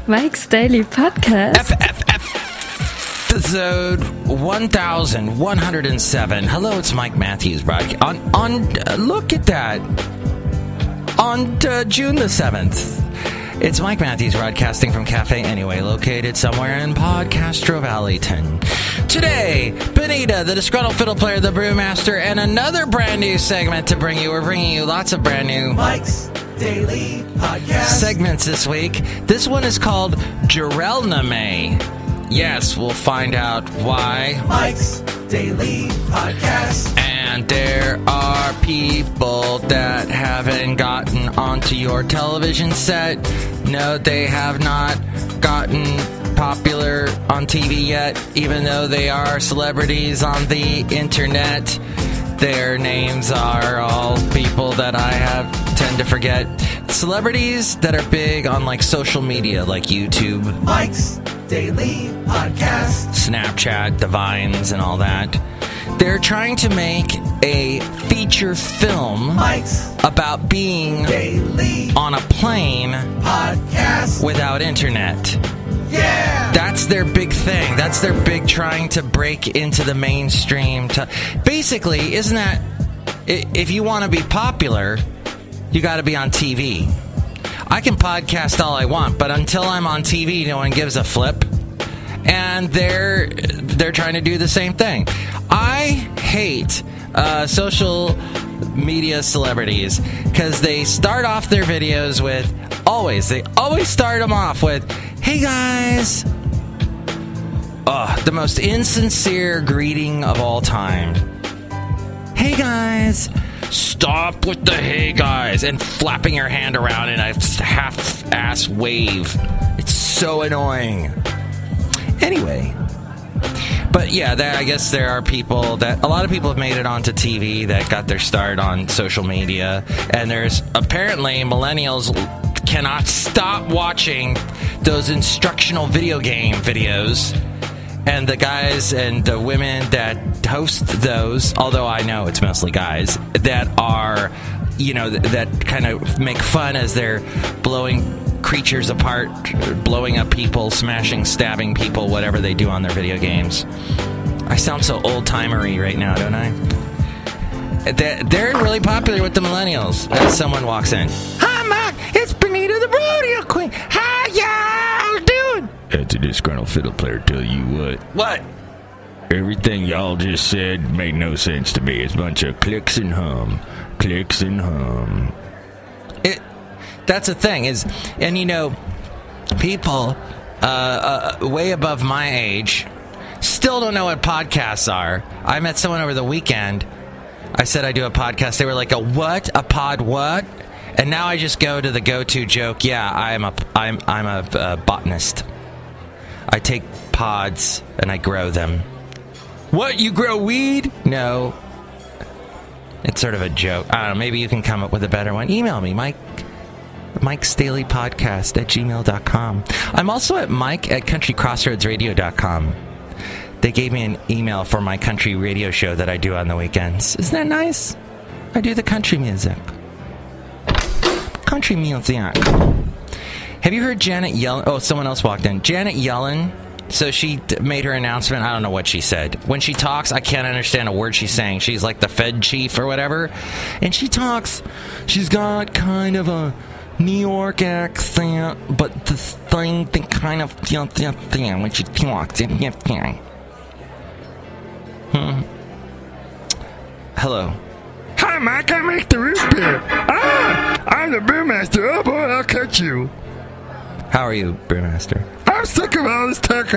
Mike's Daily Podcast. Episode 1107. Hello, it's Mike Matthews. Look at that. On June the 7th. It's Mike Matthews broadcasting from Cafe Anyway, located somewhere in Podcastro Valleyton. Today, Benita, the Disgruntled Fiddle Player, the Brewmaster, and another brand new segment to bring you. We're bringing you lots of brand new Mike's Daily Podcast segments this week. This one is called JARELNIME. Yes, we'll find out why. Mike's Daily Podcast. And there are people that haven't gotten onto your television set. No, they have not gotten popular on TV yet, even though they are celebrities on the internet. Their names are all people that I tend to forget. Celebrities that are big on like social media, like YouTube, Mike's Daily Podcast, Snapchat, the Vines, and all that. They're trying to make a feature film about being Daily on a plane Podcast without internet. Yeah! That's their big thing. That's their big trying to break into the mainstream. Basically, isn't that... If you want to be popular, you got to be on TV. I can podcast all I want, but until I'm on TV, no one gives a flip. And they're trying to do the same thing. I hate social media celebrities because they start off their videos with they always start them off with, "Hey guys." The most insincere greeting of all time. "Hey guys." Stop with the "hey guys" and flapping your hand around in a half-ass wave. It's so annoying. Anyway. But yeah, I guess there are people a lot of people have made it onto TV that got their start on social media. And there's apparently millennials cannot stop watching those instructional video game videos. And the guys and the women that host those, although I know it's mostly guys, that are, that kind of make fun as they're blowing creatures apart, blowing up people, smashing, stabbing people, whatever they do on their video games. I sound so old-timery right now, don't I? They're really popular with the millennials as someone walks in. "Hi, Mike, it's Benita the Rodeo Queen. How y'all doing?" That's a Disgruntled Fiddle Player, tell you what. What? Everything y'all just said made no sense to me. It's a bunch of clicks and hum. Clicks and hum. That's the thing is, and people way above my age still don't know what podcasts are. I met someone over the weekend. I said I do a podcast. They were like, "A what? A pod what?" And now I just go to the go-to joke. Yeah, I'm a botanist. I take pods and I grow them. "What? You grow weed?" No. It's sort of a joke. I don't know. Maybe you can come up with a better one. Email me, MIKEs-DAILY-PODCAST@gmail.com. I'm also at Mike@CountryCrossroadsRadio.com. They gave me an email for my country radio show that I do on the weekends. Isn't that nice? I do the country music. Country music. Have you heard Janet Yellen? Oh, someone else walked in. Janet Yellen. So she made her announcement. I don't know what she said. When she talks, I can't understand a word she's saying. She's like the Fed chief or whatever. And she talks. She's got kind of a New York accent, but the thing kind of thing when she talks. Hello. Hi, Mike, I make the root beer. I'm the brewmaster. Oh, boy, I'll catch you. How are you, Brewmaster? I'm sick of all this talk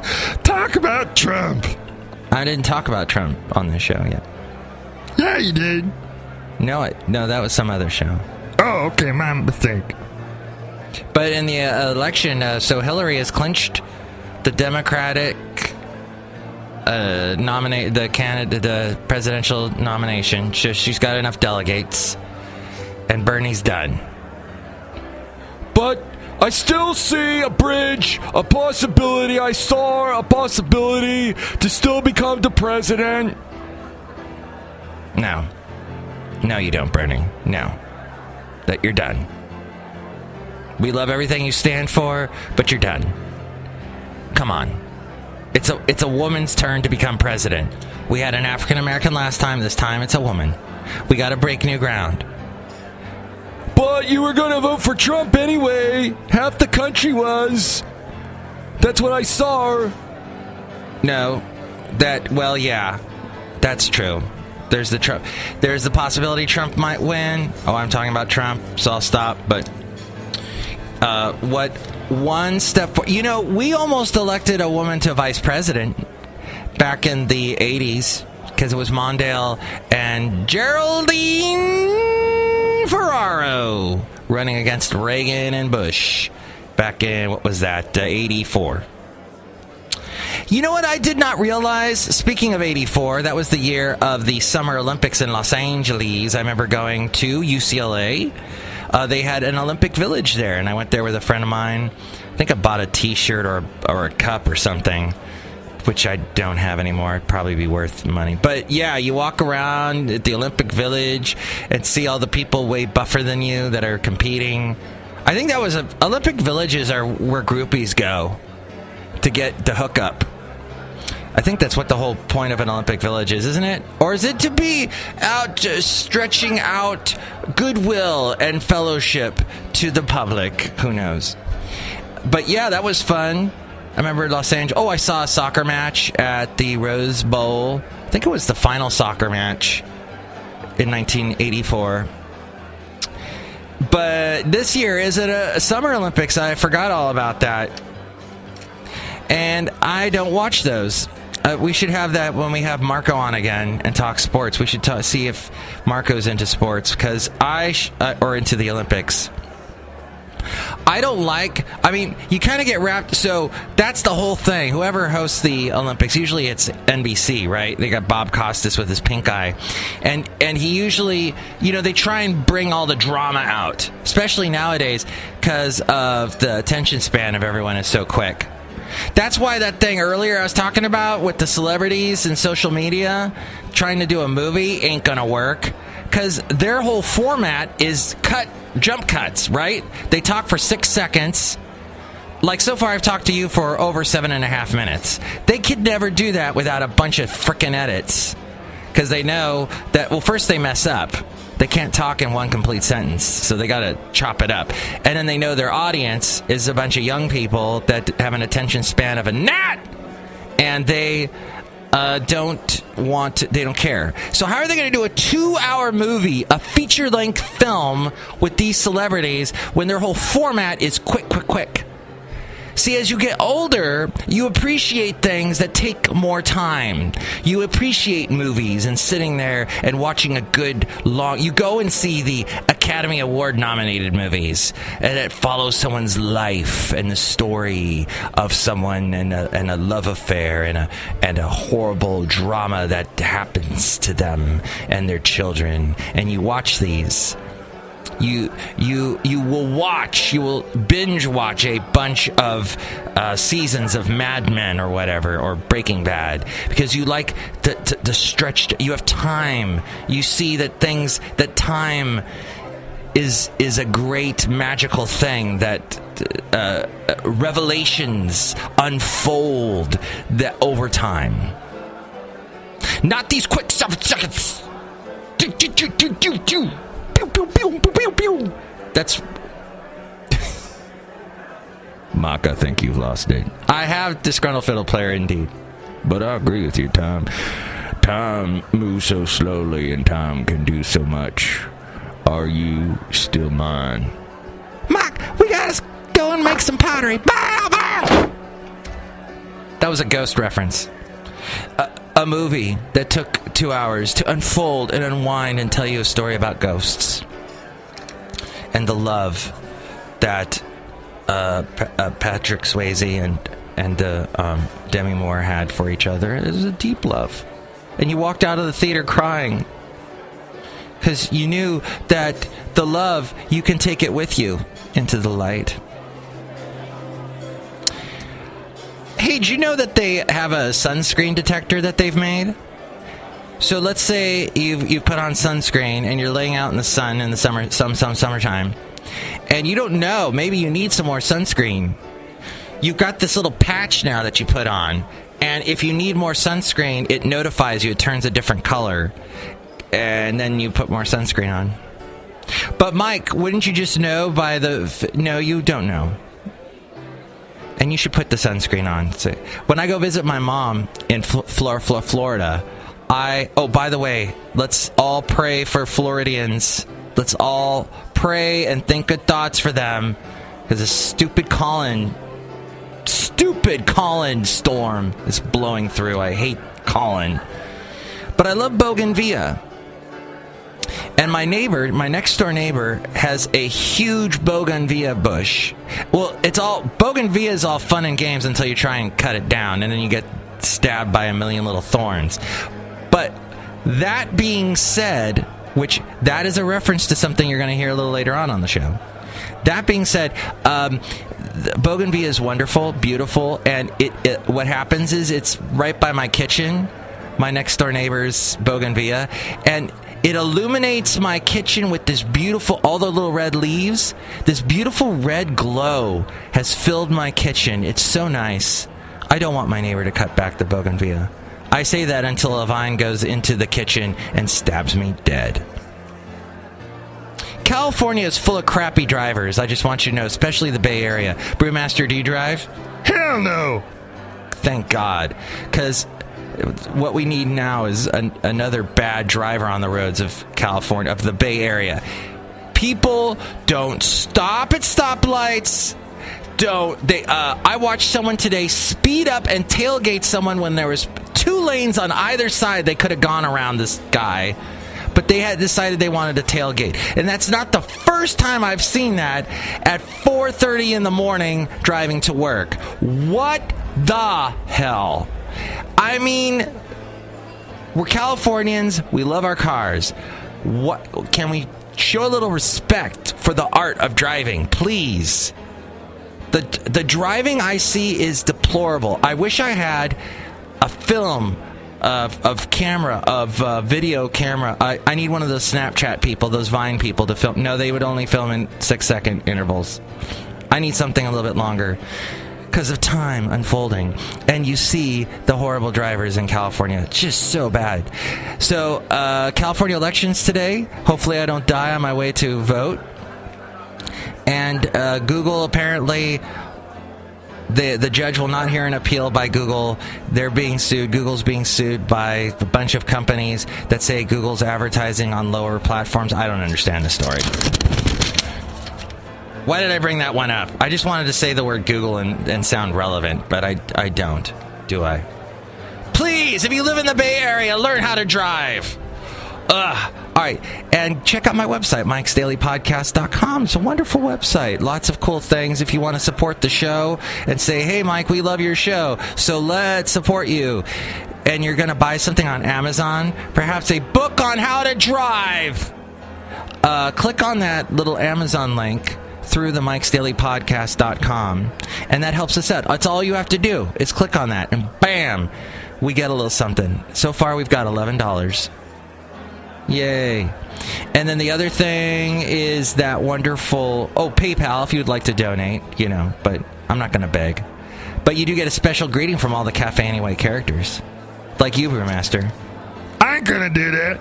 about Trump. I didn't talk about Trump on this show yet. Yeah, you did. No, that was some other show. Oh, okay, my mistake. But in the election, so Hillary has clinched the Democratic the presidential nomination. She's got enough delegates, and Bernie's done. But I still see a bridge, a possibility. I saw a possibility to still become the president. No, you don't, Bernie. No, that you're done. We love everything you stand for, but you're done. Come on. It's a woman's turn to become president. We had an African American last time. This time it's a woman. We got to break new ground. But you were going to vote for Trump anyway. Half the country was. That's what I saw. No. Yeah. That's true. There's the possibility Trump might win. Oh, I'm talking about Trump, so I'll stop. But one step for, we almost elected a woman to vice president back in the 80s because it was Mondale and Geraldine Ferraro running against Reagan and Bush back in, 84. You know what I did not realize? Speaking of 84, that was the year of the Summer Olympics in Los Angeles. I remember going to UCLA. They had an Olympic Village there, and I went there with a friend of mine. I think I bought a T-shirt or a cup or something, which I don't have anymore. It'd probably be worth money. But yeah, you walk around at the Olympic Village and see all the people way buffer than you that are competing. I think that was Olympic Villages are where groupies go to get the hookup. I think that's what the whole point of an Olympic Village is, isn't it? Or is it to be out stretching out goodwill and fellowship to the public? Who knows? But yeah, that was fun. I remember Los Angeles. Oh, I saw a soccer match at the Rose Bowl. I think it was the final soccer match in 1984. But this year, is it a Summer Olympics? I forgot all about that. And I don't watch those. We should have that when we have Marco on again and talk sports. We should see if Marco's into sports, because or into the Olympics. I don't you kind of get wrapped. So that's the whole thing. Whoever hosts the Olympics, usually it's NBC, right? They got Bob Costas with his pink eye. And he usually, they try and bring all the drama out, especially nowadays, because of the attention span of everyone is so quick. That's why that thing earlier I was talking about with the celebrities and social media trying to do a movie ain't gonna work, because their whole format is jump cuts, right? They talk for 6 seconds. Like, so far I've talked to you for over 7.5 minutes. They could never do that without a bunch of frickin' edits, because they know that, well, first they mess up. They can't talk in one complete sentence, so they got to chop it up. And then they know their audience is a bunch of young people that have an attention span of a gnat, and they don't care. So how are they going to do a 2-hour movie, a feature-length film with these celebrities when their whole format is quick, quick, quick? See, as you get older, you appreciate things that take more time. You appreciate movies and sitting there and watching a good long... You go and see the Academy Award-nominated movies, and it follows someone's life and the story of someone and a love affair and a horrible drama that happens to them and their children. And you watch these... You will binge watch a bunch of seasons of Mad Men or whatever, or Breaking Bad, because you like the stretched. You have time. You see that time is a great magical thing, that revelations unfold over time. Not these quick 7 seconds. Pew, pew, pew, pew, pew. That's... Mark, I think you've lost it. I have Disgruntled Fiddle Player, indeed. But I agree with you, Tom. Time moves so slowly, and time can do so much. Are you still mine? Mark, we gotta go and make some pottery. Bow, bow. That was a Ghost reference. A movie that took 2 hours to unfold and unwind and tell you a story about ghosts and the love that Patrick Swayze and Demi Moore had for each other. It was a deep love, and you walked out of the theater crying because you knew that the love, you can take it with you into the light. Hey, did you know that they have a sunscreen detector that they've made? So let's say you put on sunscreen and you're laying out in the sun in the summertime, and you don't know, maybe you need some more sunscreen. You've got this little patch now that you put on, and if you need more sunscreen, it notifies you. It turns a different color, and then you put more sunscreen on. But Mike, wouldn't you just know by the... No, you don't know. And you should put the sunscreen on. So when I go visit my mom in Florida, oh, by the way, let's all pray for Floridians. Let's all pray and think good thoughts for them, because a stupid Colin storm is blowing through. I hate Colin. But I love Bougainvillea. And my next door neighbor, has a huge Bougainvillea bush. Well, Bougainvillea is all fun and games until you try and cut it down, and then you get stabbed by a million little thorns. But that being said, which that is a reference to something you're going to hear a little later on the show. That being said, Bougainvillea is wonderful, beautiful, and what happens is it's right by my kitchen, my next door neighbor's Bougainvillea, and it illuminates my kitchen with this beautiful, all the little red leaves. This beautiful red glow has filled my kitchen. It's so nice. I don't want my neighbor to cut back the Bougainvillea. I say that until a vine goes into the kitchen and stabs me dead. California is full of crappy drivers. I just want you to know, especially the Bay Area. Brewmaster, do you drive? Hell no. Thank God. Because what we need now is another bad driver on the roads of California, of the Bay Area. People don't stop at stoplights. I watched someone today speed up and tailgate someone when there was 2 lanes on either side. They could have gone around this guy, but they had decided they wanted to tailgate. And that's not the first time I've seen that at 4:30 in the morning driving to work. What the hell? I mean, we're Californians. We love our cars. What can we show a little respect for the art of driving, please? The driving I see is deplorable. I wish I had a film of camera, of video camera. I need one of those Snapchat people, those Vine people to film. No, they would only film in 6-second intervals. I need something a little bit longer because of time unfolding. And you see the horrible drivers in California. It's just so bad. So, California elections today. Hopefully I don't die on my way to vote. And Google, apparently, the judge will not hear an appeal by Google. They're being sued. Google's being sued by a bunch of companies that say Google's advertising on lower platforms. I don't understand the story. Why did I bring that one up? I just wanted to say the word Google and sound relevant, but I don't, do I? Please, if you live in the Bay Area, learn how to drive. All right, and check out my website, MIKEs-DAILY-PODCAST.com. It's a wonderful website. Lots of cool things if you want to support the show and say, hey, Mike, we love your show, so let's support you. And you're going to buy something on Amazon, perhaps a book on how to drive. Click on that little Amazon link through the MIKES-DAILY-PODCAST.com, and that helps us out. That's all you have to do is click on that, and bam, we get a little something. So far, we've got $11. Yay. And then the other thing is that wonderful... Oh, PayPal, if you would like to donate, but I'm not going to beg. But you do get a special greeting from all the Cafe Anyway characters. Like you, Brewmaster. I ain't gonna do that.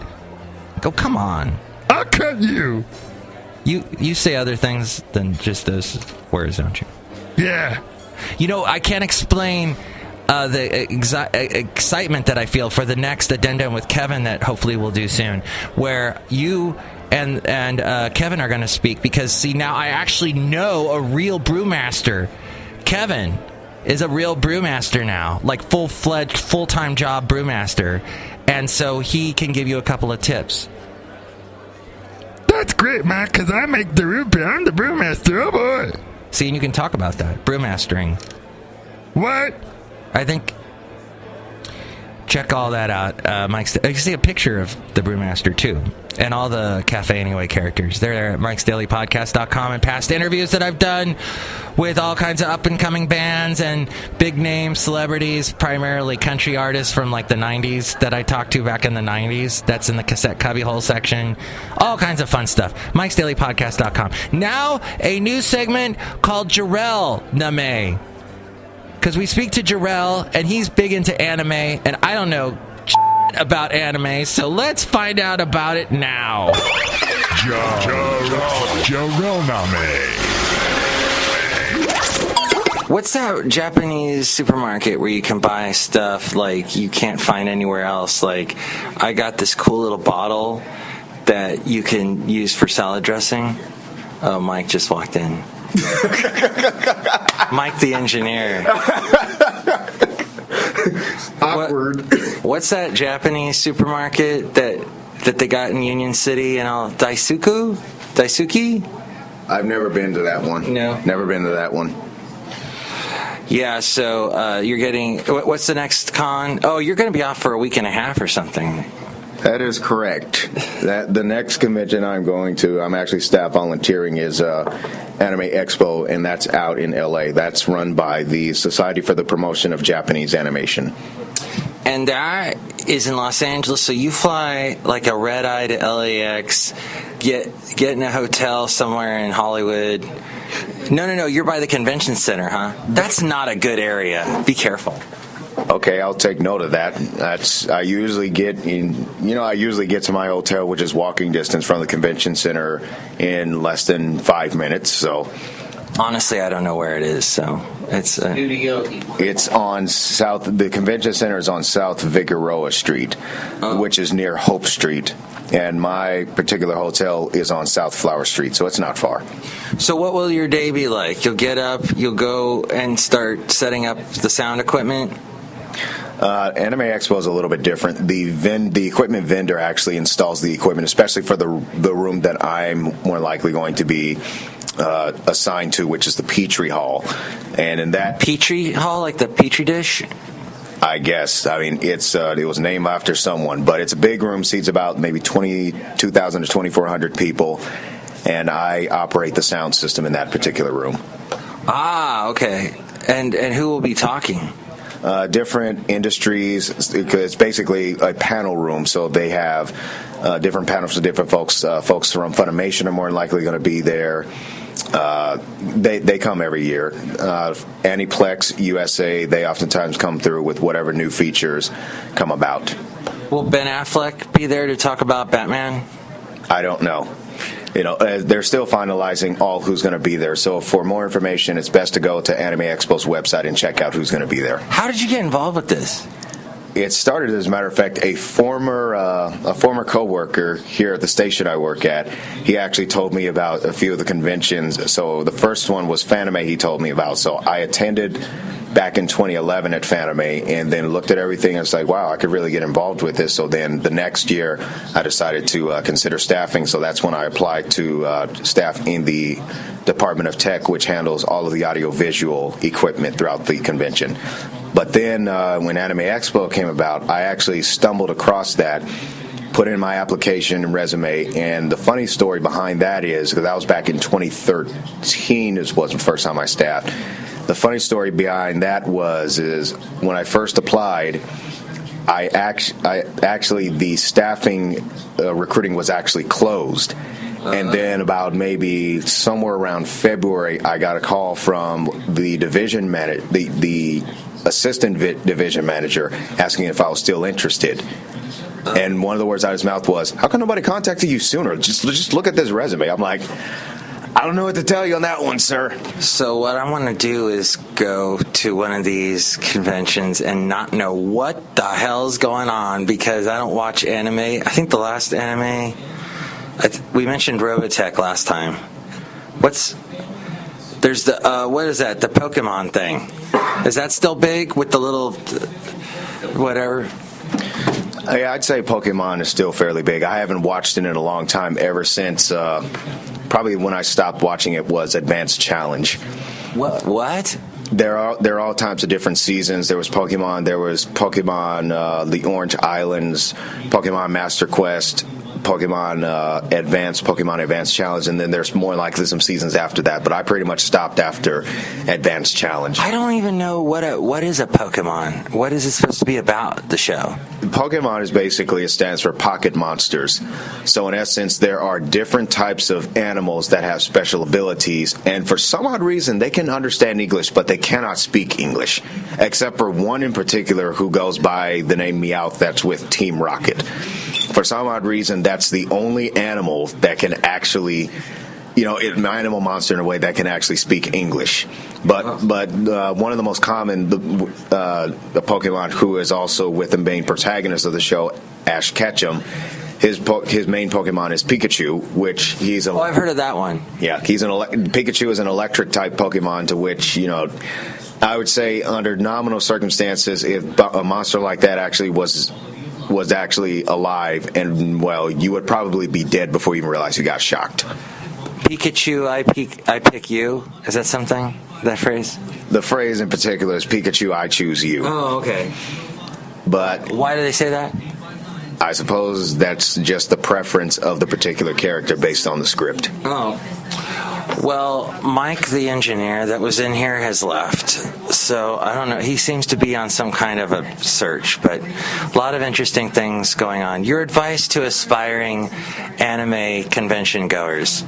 Oh, come on. I'll cut you. You say other things than just those words, don't you? Yeah. I can't explain the excitement that I feel for the next addendum with Kevin that hopefully we'll do soon, where you and Kevin are going to speak, because, see, now I actually know a real brewmaster. Kevin is a real brewmaster now, like full-fledged, full-time job brewmaster, and so he can give you a couple of tips. That's great, Mike, because I make the root beer. I'm the brewmaster. Oh, boy. See, and you can talk about that. Brewmastering. What? I think check all that out. Mike's. You can see a picture of the Brewmaster too, and all the Cafe Anyway characters. They're there at MIKEs-DAILY-PODCAST.com, and past interviews that I've done with all kinds of up and coming bands and big name celebrities, primarily country artists from like the 90s that I talked to back in the 90s. That's in the cassette cubbyhole section. All kinds of fun stuff. MIKEs-DAILY-PODCAST.com. Now a new segment called JARELNIME. Because we speak to Jarell, and he's big into anime, and I don't know about anime, so let's find out about it now. JARELNIME. What's that Japanese supermarket where you can buy stuff like you can't find anywhere else? Like, I got this cool little bottle that you can use for salad dressing. Oh, Mike just walked in. Mike the engineer. Awkward. What's that Japanese supermarket that they got in Union City and all? Daisuki? I've never been to that one. No. Never been to that one. Yeah, so you're getting... What's the next con? Oh, you're going to be off for a week and a half or something. That is correct. The next convention I'm actually staff volunteering is Anime Expo, and that's out in LA. That's run by the Society for the Promotion of Japanese Animation. And that is in Los Angeles, so you fly like a red eye to LAX, get in a hotel somewhere in Hollywood. No, you're by the convention center, huh? That's not a good area. Be careful. Okay, I'll take note of that. I usually get to my hotel, which is walking distance from the convention center, in less than 5 minutes. So, honestly, I don't know where it is. So it's on South. The convention center is on South Figueroa Street, which is near Hope Street, and my particular hotel is on South Flower Street. So it's not far. So what will your day be like? You'll get up, you'll go and start setting up the sound equipment. Anime Expo is a little bit different. The equipment vendor actually installs the equipment, especially for the room that I'm more likely going to be assigned to, which is the Petri Hall. And in that Petri Hall, like the Petri dish? I guess. I mean, it was named after someone, but it's a big room, seats about maybe 22,000 to 2,400 people, and I operate the sound system in that particular room. Ah, okay. And who will be talking? Different industries. It's basically a panel room, so they have different panels with different folks. Folks from Funimation are more than likely going to be there. They come every year. Aniplex USA, they oftentimes come through with whatever new features come about. Will Ben Affleck be there to talk about Batman? I don't know. They're still finalizing all who's going to be there. So for more information, it's best to go to Anime Expo's website and check out who's going to be there. How did you get involved with this? It started, as a matter of fact, a former coworker here at the station I work at. He actually told me about a few of the conventions. So the first one was Fanime he told me about. So I attended back in 2011 at Fanime and then looked at everything and was like, wow, I could really get involved with this. So then the next year I decided to consider staffing. So that's when I applied to staff in the Department of Tech, which handles all of the audiovisual equipment throughout the convention. But then when Anime Expo came about, I actually stumbled across that, put in my application and resume, and the funny story behind that is, because that was back in 2013 was the first time I staffed. The funny story behind that is when I first applied, I actually the staffing recruiting was actually closed. And then about maybe somewhere around February, I got a call from the division manager, the assistant division manager, asking if I was still interested. And one of the words out of his mouth was, "How come nobody contacted you sooner? Just look at this resume." I'm like, I don't know what to tell you on that one, sir. So what I want to do is go to one of these conventions and not know what the hell's going on because I don't watch anime. I think the last anime, we mentioned Robotech last time. There's the, what is that, the Pokemon thing? Is that still big with the little, whatever? Yeah, I'd say Pokemon is still fairly big. I haven't watched it in a long time, ever since, probably when I stopped watching it was Advanced Challenge. What? There are all types of different seasons. There was Pokemon. There was Pokemon the Orange Islands, Pokemon Master Quest, Pokemon Advanced Challenge, and then there's more likely some seasons after that. But I pretty much stopped after Advanced Challenge. I don't even know what is a Pokemon. What is it supposed to be about, the show? Pokemon is basically, it stands for Pocket Monsters. So in essence, there are different types of animals that have special abilities, and for some odd reason, they can understand English, but they cannot speak English, except for one in particular who goes by the name Meowth, that's with Team Rocket. For some odd reason, that's the only animal that can actually, an animal monster in a way that can actually speak English. But one of the most common, the Pokemon who is also with the main protagonist of the show, Ash Ketchum, his main Pokemon is Pikachu, which he's I've heard of that one. Yeah, Pikachu is an electric type Pokemon, to which, I would say under nominal circumstances, if a monster like that actually was actually alive, and you would probably be dead before you even realize you got shocked. Pikachu, I pick you. Is that something? That phrase? The phrase in particular is Pikachu, I choose you. Oh, okay. But why do they say that? I suppose that's just the preference of the particular character based on the script. Oh. Well, Mike, the engineer that was in here, has left. So, I don't know. He seems to be on some kind of a search, but a lot of interesting things going on. Your advice to aspiring anime convention goers?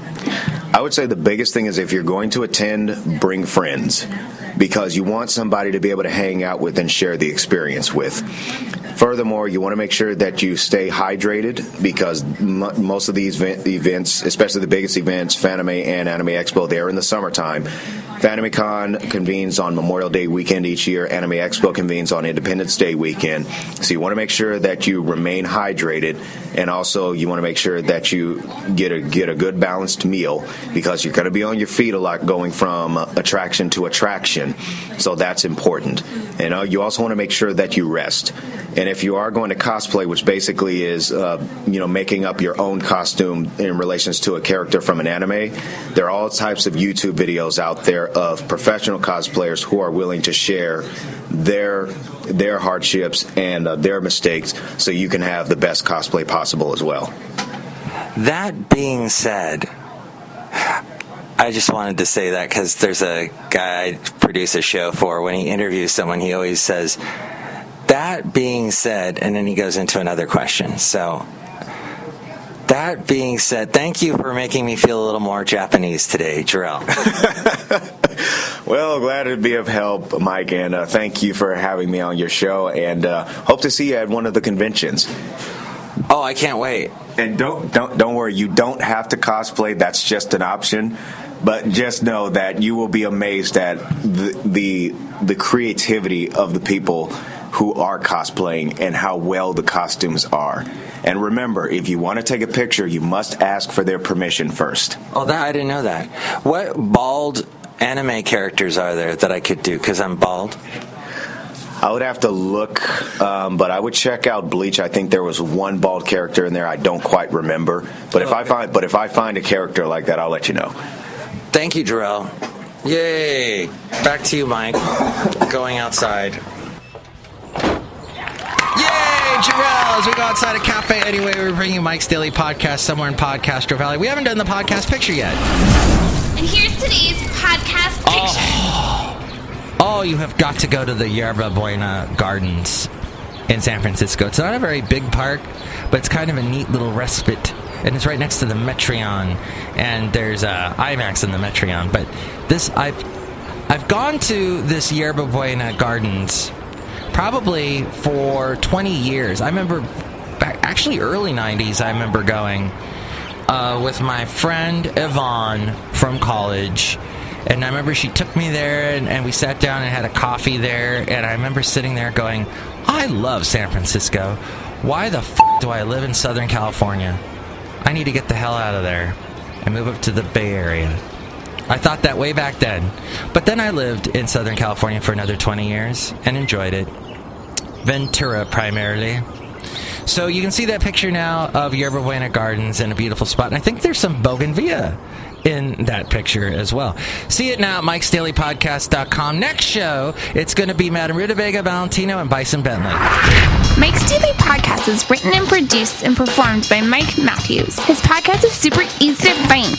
I would say the biggest thing is, if you're going to attend, bring friends, because you want somebody to be able to hang out with and share the experience with. Furthermore, you want to make sure that you stay hydrated, because most of these events, especially the biggest events, Fanime and Anime Expo, they're in the summertime. FanimeCon convenes on Memorial Day weekend each year. Anime Expo convenes on Independence Day weekend. So you want to make sure that you remain hydrated, and also you want to make sure that you get a good balanced meal, because you're going to be on your feet a lot going from attraction to attraction. So that's important. And you also want to make sure that you rest. And if you are going to cosplay, which basically is, making up your own costume in relations to a character from an anime, there are all types of YouTube videos out there of professional cosplayers who are willing to share their hardships and their mistakes, so you can have the best cosplay possible as well. That being said, I just wanted to say that because there's a guy I produce a show for. When he interviews someone, he always says, "That being said," and then he goes into another question. So, that being said, thank you for making me feel a little more Japanese today, Jarrell. Well, glad to be of help, Mike, and thank you for having me on your show, and hope to see you at one of the conventions. Oh, I can't wait. And don't worry, you don't have to cosplay. That's just an option. But just know that you will be amazed at the creativity of the people who are cosplaying and how well the costumes are. And remember, if you want to take a picture, you must ask for their permission first. Oh, I didn't know that. What bald anime characters are there that I could do, because I'm bald? I would have to look, but I would check out Bleach. I think there was one bald character in there. I don't quite remember. But if I find a character like that, I'll let you know. Thank you, Jarrell. Yay! Back to you, Mike. Going outside. Yay, Jarrell! As we go outside a cafe, anyway, we're bringing you Mike's Daily Podcast somewhere in Podcastro Valley. We haven't done the podcast picture yet. And here's today's podcast picture. Oh, you have got to go to the Yerba Buena Gardens in San Francisco. It's not a very big park, but it's kind of a neat little respite. And it's right next to the Metreon, and there's IMAX in the Metreon. But I've gone to this Yerba Buena Gardens probably for 20 years. I remember, actually early 90s, I remember going with my friend Yvonne from college. And I remember she took me there, and we sat down and had a coffee there. And I remember sitting there going, I love San Francisco. Why the do I live in Southern California? I need to get the hell out of there and move up to the Bay Area. I thought that way back then. But then I lived in Southern California for another 20 years and enjoyed it. Ventura, primarily. So you can see that picture now of Yerba Buena Gardens in a beautiful spot. And I think there's some Bougainvillea in that picture as well. See it now at MIKEs-DAILY-PODCAST.com. Next show, it's going to be Madame Rootabega, Valentino, and Bison Bentley. Mike's Daily Podcast is written and produced and performed by Mike Matthews. His podcast is super easy to find.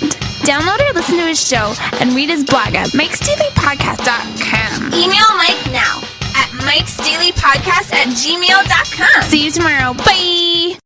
Download or listen to his show and read his blog at MIKEs-DAILY-PODCAST.com. Email Mike now at MIKEs-DAILY-PODCAST@gmail.com. See you tomorrow. Bye!